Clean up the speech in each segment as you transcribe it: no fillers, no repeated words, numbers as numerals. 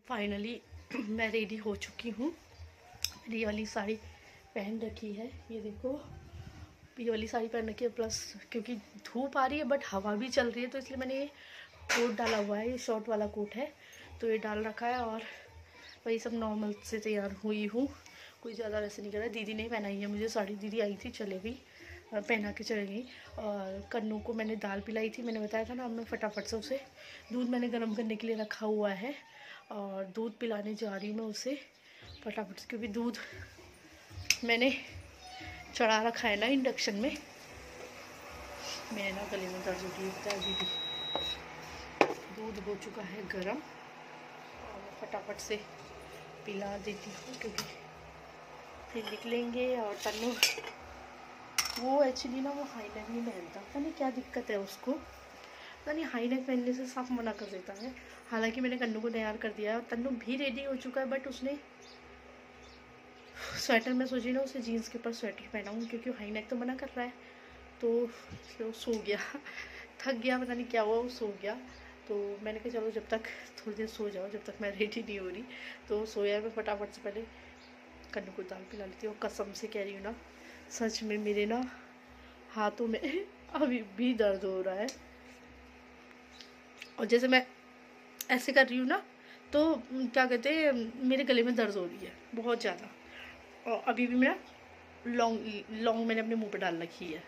Finally मैं ready हो चुकी हूँ। ये वाली साड़ी पहन रखी है, ये देखो ये वाली साड़ी पहन रखी है। प्लस क्योंकि धूप आ रही है बट हवा भी चल रही है तो इसलिए मैंने ये कोट डाला हुआ है। ये शॉर्ट वाला कोट है तो ये डाल रखा है और वही सब नॉर्मल से तैयार हुई हूँ। कोई ज़्यादा वैसे नहीं कर रहा। दीदी ने पहनाई है मुझे साड़ी, दीदी आई थी चले गई, पहना के चले गई। और कन्नू को मैंने दाल पिलाई थी, मैंने बताया था ना। अब मैं फटाफट से उसे दूध मैंने गर्म करने के लिए रखा हुआ है और दूध पिलाने जा रही हूँ मैं उसे फटाफट से, क्योंकि दूध मैंने चढ़ा रखा है ना इंडक्शन में। मेरे ना गले में दर्द होती है दीदी। दूध हो चुका है गरम और मैं फटाफट से पिला देती हूँ क्योंकि फिर निकलेंगे। और तन्नू वो एक्चुअली ना वो हाई नेक नहीं पहनता, पता नहीं क्या दिक्कत है उसको, पता नहीं हाई नेक पहनने से साफ मना कर देता है। हालांकि मैंने कन्नू को तैयार कर दिया है और तन्नू भी रेडी हो चुका है, बट उसने स्वेटर, मैं सोची ना उसे जीन्स के ऊपर स्वेटर पहनाऊँ क्योंकि हाई नेक तो मना कर रहा है। तो वो सो गया, थक गया, पता नहीं क्या हुआ, वो सो गया। तो मैंने कहा चलो जब तक थोड़ी देर सो जाओ, जब तक मैं रेडी नहीं हो रही। तो सोया मैं फटाफट से पहले कन्नू को दाल पिला लेती हूँ। कसम से कह रही हूँ ना, सच में मेरे ना हाथों में अभी भी दर्द हो रहा है। और जैसे मैं ऐसे कर रही हूँ ना तो क्या कहते हैं, मेरे गले में दर्द हो रही है बहुत ज़्यादा। और अभी भी मेरा लौंग मैंने अपने मुंह पे डाल रखी है।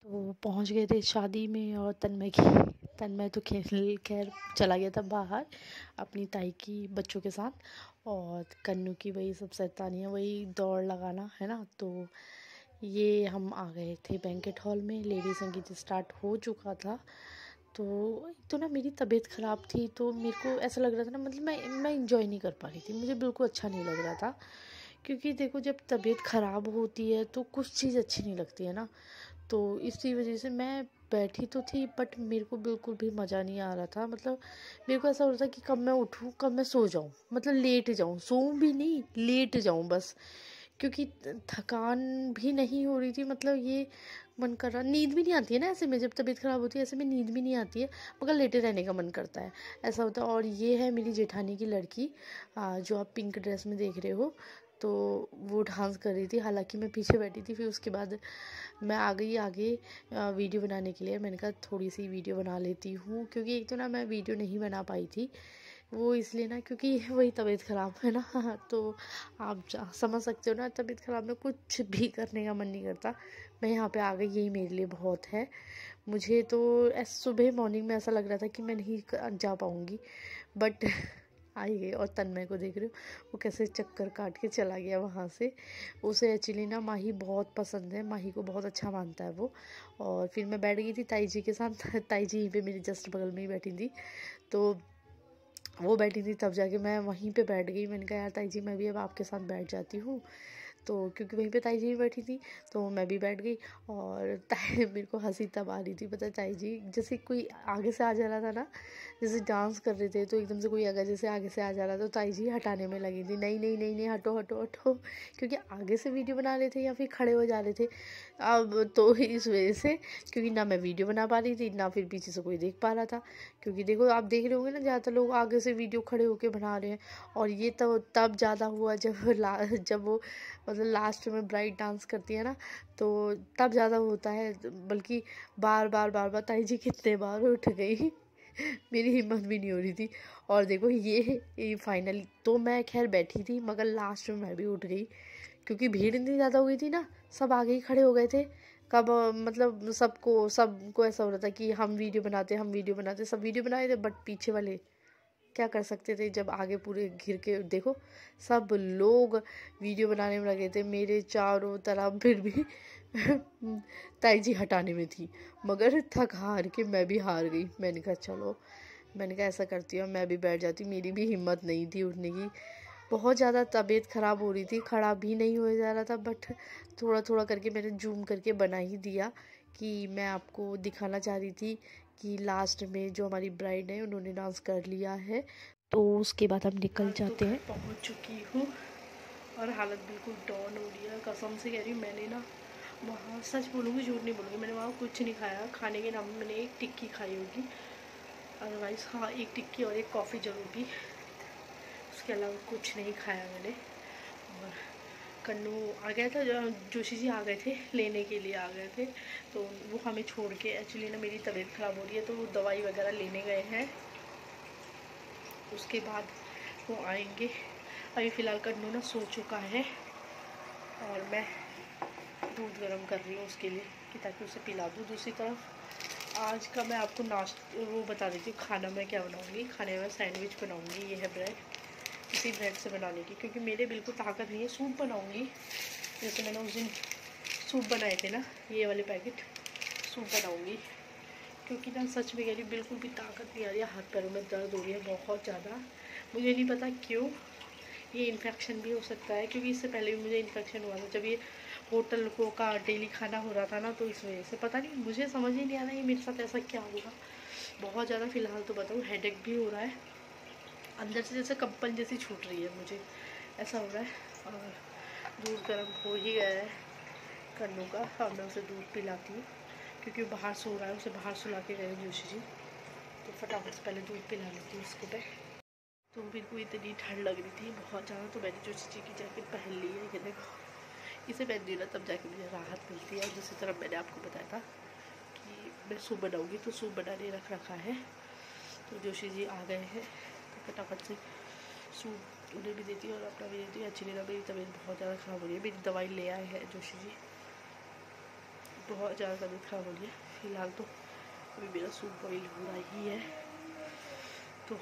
तो पहुंच गए थे शादी में और तन्मय तो खैर चला गया था बाहर अपनी ताई की बच्चों के साथ। और कन्नू की वही सब शैतानियाँ, वही दौड़ लगाना है ना। तो ये हम आ गए थे बैंकेट हॉल में, लेडी संगीत स्टार्ट हो चुका था। तो एक तो ना मेरी तबीयत ख़राब थी तो मेरे को ऐसा लग रहा था ना, मतलब मैं इंजॉय नहीं कर पा रही थी, मुझे बिल्कुल अच्छा नहीं लग रहा था। क्योंकि देखो जब तबीयत ख़राब होती है तो कुछ चीज़ अच्छी नहीं लगती है ना। तो इसी वजह से मैं बैठी तो थी बट मेरे को बिल्कुल भी मज़ा नहीं आ रहा था। मतलब मेरे को ऐसा हो रहा था कि कब मैं उठूँ, कब मैं सो जाऊँ, मतलब लेट जाऊँ, सोऊं भी नहीं, लेट जाऊँ बस। क्योंकि थकान भी नहीं हो रही थी, मतलब ये मन कर रहा, नींद भी नहीं आती है ना ऐसे में, जब तबीयत ख़राब होती है ऐसे में नींद भी नहीं आती है, मगर लेटे रहने का मन करता है, ऐसा होता है। और ये है मेरी जेठानी की लड़की, जो आप पिंक ड्रेस में देख रहे हो। तो वो डांस कर रही थी, हालांकि मैं पीछे बैठी थी। फिर उसके बाद मैं आ गई आगे वीडियो बनाने के लिए। मैंने कहा थोड़ी सी वीडियो बना लेती हूँ, क्योंकि एक तो ना मैं वीडियो नहीं बना पाई थी, वो इसलिए ना क्योंकि वही तबीयत ख़राब है ना। तो आप समझ सकते हो ना, तबीयत ख़राब में कुछ भी करने का मन नहीं करता। मैं यहाँ पे आ गई, यही मेरे लिए बहुत है। मुझे तो सुबह मॉर्निंग में ऐसा लग रहा था कि मैं नहीं जा पाऊँगी, बट आई गई। और तन्मय को देख रही हूँ, वो कैसे चक्कर काट के चला गया वहाँ से। उसे एक्चुअली ना माही बहुत पसंद है, माही को बहुत अच्छा मानता है वो। और फिर मैं बैठ गई थी ताई जी के साथ। ताई जी यहीं पे मेरे जस्ट बगल में ही बैठी थी, तो वो बैठी थी तब जाके मैं वहीं पे बैठ गई। मैंने कहा यार ताई जी मैं भी अब आपके साथ बैठ जाती हूँ। तो क्योंकि वहीं पे ताई जी भी बैठी थी तो मैं भी बैठ गई। और ताई मेरे को हंसी तब आ रही थी, पता है ताई जी जैसे कोई आगे से आ जा रहा था ना, जैसे डांस कर रहे थे तो एकदम से कोई अगर जैसे आगे से आ जा रहा था तो ताई जी हटाने में लगी थी, नहीं नहीं नहीं नहीं हटो हटो हटो, क्योंकि आगे से वीडियो बना रहे थे या फिर खड़े हो जा रहे थे। अब तो इस वजह से, क्योंकि ना मैं वीडियो बना पा रही थी ना फिर पीछे से कोई देख पा रहा था। क्योंकि देखो आप देख रहे होंगे ना, ज़्यादातर लोग आगे से वीडियो खड़े होके बना रहे हैं। और ये तब ज़्यादा हुआ जब वो मतलब लास्ट में ब्राइड डांस करती है ना, तो तब ज़्यादा होता है। बल्कि बार बार ताई जी कितने बार उठ गई, मेरी हिम्मत भी नहीं हो रही थी। और देखो ये फाइनली तो मैं खैर बैठी थी, मगर लास्ट में मैं भी उठ गई, क्योंकि भीड़ इतनी ज़्यादा हो गई थी ना, सब आगे ही खड़े हो गए थे। कब मतलब सबको ऐसा हो रहा था कि हम वीडियो बनाते, सब वीडियो बनाए थे, बट पीछे वाले क्या कर सकते थे जब आगे पूरे घिर के देखो सब लोग वीडियो बनाने में लगे थे मेरे चारों तरफ। फिर भी ताई जी हटाने में थी, मगर थक हार के मैं भी हार गई। मैंने कहा चलो, मैंने कहा ऐसा करती हूँ मैं भी बैठ जाती हूँ, मेरी भी हिम्मत नहीं थी उठने की। बहुत ज़्यादा तबीयत ख़राब हो रही थी, खड़ा भी नहीं हो जा रहा था, बट थोड़ा थोड़ा करके मैंने जूम करके बना ही दिया कि मैं आपको दिखाना चाह रही थी कि लास्ट में जो हमारी ब्राइड है उन्होंने डांस कर लिया है। तो उसके बाद हम निकल जाते हैं। पहुंच चुकी हूँ और हालत बिल्कुल डाउन हो रही है, कसम से कह रही हूँ। मैंने ना वहाँ, सच बोलूँगी झूठ नहीं बोलूँगी, मैंने वहाँ कुछ नहीं खाया। खाने के नाम में मैंने एक टिक्की खाई होगी, अदरवाइज़ हाँ एक टिक्की और एक कॉफ़ी ज़रूर पी। इसके अलावा कुछ नहीं खाया मैंने। और कन्नू आ गया था, जोशी जी आ गए थे, लेने के लिए आ गए थे, तो वो हमें छोड़ के, एक्चुअली ना मेरी तबीयत ख़राब हो रही है तो वो दवाई वगैरह लेने गए हैं, उसके बाद वो आएंगे। अभी फ़िलहाल कन्नू ना सो चुका है और मैं दूध गर्म कर रही हूँ उसके लिए कि ताकि उसे पिला दूँ। दूसरी तरफ आज का मैं आपको वो बता देती हूँ खाना मैं क्या बनाऊँगी। खाने में सैंडविच बनाऊँगी, ये है ब्रेड, इसी ब्रेड से बनाने की, क्योंकि मेरे बिल्कुल ताकत नहीं है। सूप बनाऊँगी, जैसे मैंने उस दिन सूप बनाए थे ना, ये वाले पैकेट सूप बनाऊँगी, क्योंकि ना सच में कह रही बिल्कुल भी ताकत नहीं आ रही है, हाथ पैरों में दर्द हो रही है बहुत ज़्यादा। मुझे नहीं पता क्यों, ये इन्फेक्शन भी हो सकता है, क्योंकि इससे पहले भी मुझे इन्फेक्शन हुआ था जब ये होटल को का डेली खाना हो रहा था ना, तो इस वजह से पता नहीं, मुझे समझ ही नहीं आ रहा है मेरे साथ ऐसा क्या होगा। बहुत ज़्यादा फ़िलहाल तो बताऊँ हेडेक भी हो रहा है, अंदर से जैसे कंपन जैसी छूट रही है, मुझे ऐसा हो रहा है। और दूध गर्म हो ही गया है कन्नू का, अब मैं उसे दूध पिलाती हूँ, क्योंकि वो बाहर सो रहा है, उसे बाहर सुला के गए जोशी जी, तो फटाफट से पहले दूध पिला लेती हूँ उसको। तो मेरे को इतनी ठंड लग रही थी बहुत ज़्यादा, तो मैंने जोशी जी की जैकेट पहन ली है, ये देखो, इसे पहन ली ना तब जाके मुझे राहत मिलती है। दूसरी तरफ मैंने आपको बताया था कि मैं सूप बनाऊँगी, तो सूप बनाने रखा है, तो जोशी जी आ गए हैं, तो फटाफट से सूप उन्हें भी देती है और अपना भी देती है। एक्चुअली ना मेरी तबीयत बहुत ज़्यादा ख़राब हो रही है, मेरी दवाई ले आए हैं जोशी जी, बहुत ज़्यादा तबीयत ख़राब हो रही है फ़िलहाल, तो अभी मेरा सूप बॉइल हो रहा ही है। तो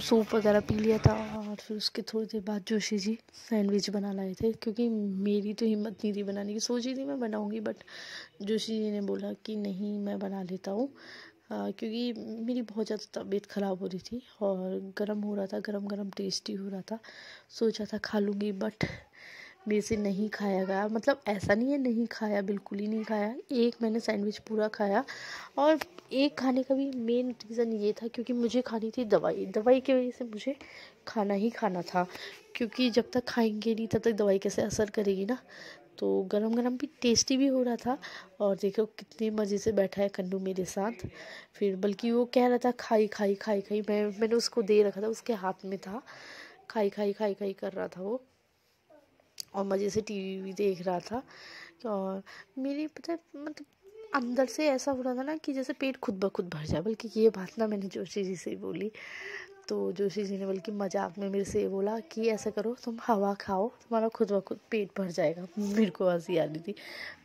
सूप वगैरह पी लिया था, और फिर उसके थोड़ी देर बाद जोशी जी सैंडविच बना लाए थे, क्योंकि मेरी तो हिम्मत नहीं थी बनाने की। सोची थी मैं बनाऊंगी, बट जोशी जी ने बोला कि नहीं मैं बना लेता हूँ, क्योंकि मेरी बहुत ज़्यादा तबीयत ख़राब हो रही थी और गर्म हो रहा था, गरम गरम टेस्टी हो रहा था, सोचा था खा लूँगी, बट मेरे से नहीं खाया गया। मतलब ऐसा नहीं है नहीं खाया, बिल्कुल ही नहीं खाया, एक मैंने सैंडविच पूरा खाया। और एक खाने का भी मेन रीज़न ये था क्योंकि मुझे खानी थी दवाई की वजह से मुझे खाना ही खाना था, क्योंकि जब तक खाएंगे नहीं तब तक दवाई कैसे असर करेगी ना। तो गरम गरम भी टेस्टी भी हो रहा था, और देखो कितने मज़े से बैठा है कन्नू मेरे साथ। फिर बल्कि वो कह रहा था खाई खाई खाई खाई, मैंने उसको दे रखा था, उसके हाथ में था, खाई खाई खाई खाई कर रहा था वो, और मज़े से टीवी भी देख रहा था। और मेरी पता है मतलब अंदर से ऐसा हो रहा था ना कि जैसे पेट खुद ब खुद भर जाए। बल्कि ये बात ना मैंने जोशी जी से बोली, तो जोशी जी ने बल्कि मजाक में मेरे से बोला कि ऐसा करो तुम हवा खाओ, तुम्हारा खुद ब खुद पेट भर जाएगा। मेरे को हंसी आ रही थी,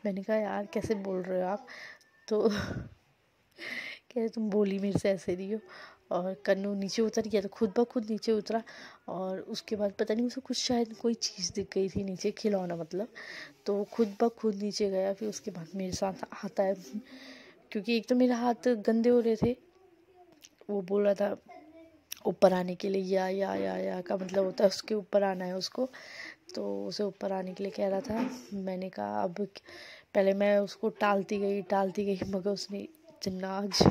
मैंने कहा यार कैसे बोल रहे हो आप, तो कह तुम बोली मेरे से ऐसे नहीं हो। और कन्नू नीचे उतर गया, तो खुद ब खुद नीचे उतरा, और उसके बाद पता नहीं उसे कुछ शायद कोई चीज़ दिख गई थी नीचे, खिलौना मतलब, तो खुद ब खुद नीचे गया। फिर उसके बाद मेरे साथ आता है, क्योंकि एक तो मेरे हाथ गंदे हो रहे थे, वो बोल रहा था ऊपर आने के लिए, या का मतलब होता है उसके ऊपर आना है उसको, तो उसे ऊपर आने के लिए कह रहा था। मैंने कहा अब पहले मैं उसको टालती गई, मगर उसने आज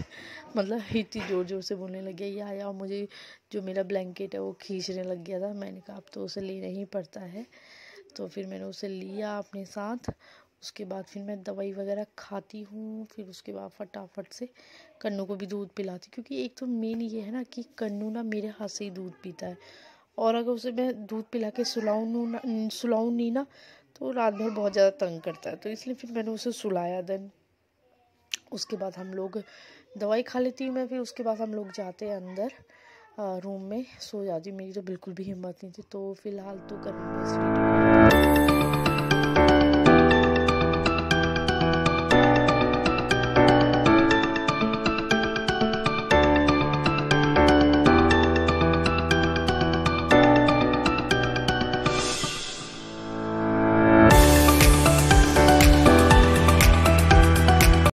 मतलब इतनी ज़ोर ज़ोर से बोलने लग गया या मुझे जो मेरा ब्लैंकेट है वो खींचने लग गया था। मैंने कहा अब तो उसे लेना ही पड़ता है, तो फिर मैंने उसे लिया अपने साथ। उसके बाद फिर मैं दवाई वगैरह खाती हूँ, फिर उसके बाद फटाफट से कन्नू को भी दूध पिलाती, क्योंकि एक तो मेन ये है ना कि कन्नू ना मेरे हाथ से ही दूध पीता है, और अगर उसे मैं दूध पिला के सुलाऊँ नहीं ना तो रात भर बहुत ज़्यादा तंग करता है, तो इसलिए फिर मैंने उसे सुलाया। देन उसके बाद हम लोग दवाई खा लेती हूँ मैं, फिर उसके बाद हम लोग जाते हैं अंदर रूम में, सो जाती हूँ। मेरी तो बिल्कुल भी हिम्मत नहीं थी, तो फिलहाल तो करूँगी।